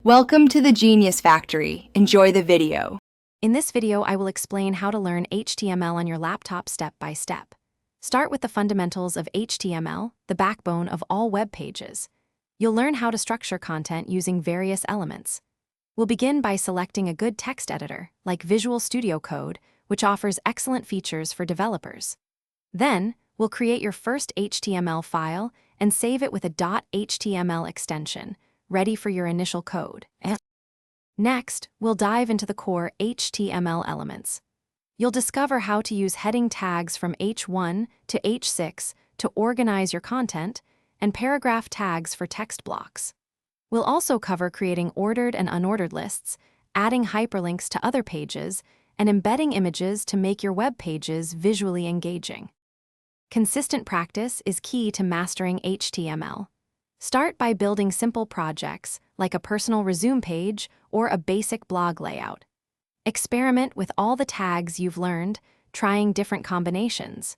Welcome to the Genius Factory. Enjoy the video. In this video, I will explain how to learn HTML on your laptop step by step. Start with the fundamentals of HTML, the backbone of all web pages. You'll learn how to structure content using various elements. We'll begin by selecting a good text editor, like Visual Studio Code, which offers excellent features for developers. Then, we'll create your first HTML file and save it with a .html extension, ready for your initial code. Next, we'll dive into the core HTML elements. You'll discover how to use heading tags from H1 to H6 to organize your content, and paragraph tags for text blocks. We'll also cover creating ordered and unordered lists, adding hyperlinks to other pages, and embedding images to make your web pages visually engaging. Consistent practice is key to mastering HTML. Start by building simple projects, like a personal resume page or a basic blog layout. Experiment with all the tags you've learned, trying different combinations.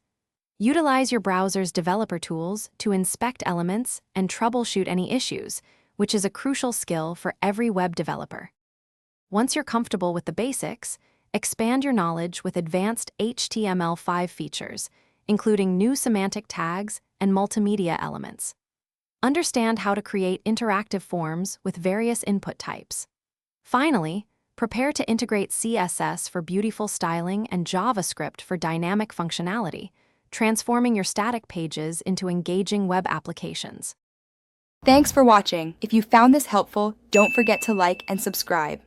Utilize your browser's developer tools to inspect elements and troubleshoot any issues, which is a crucial skill for every web developer. Once you're comfortable with the basics, expand your knowledge with advanced HTML5 features, including new semantic tags and multimedia elements. Understand how to create interactive forms with various input types. Finally, prepare to integrate CSS for beautiful styling and JavaScript for dynamic functionality, transforming your static pages into engaging web applications. Thanks for watching. If you found this helpful, don't forget to like and subscribe.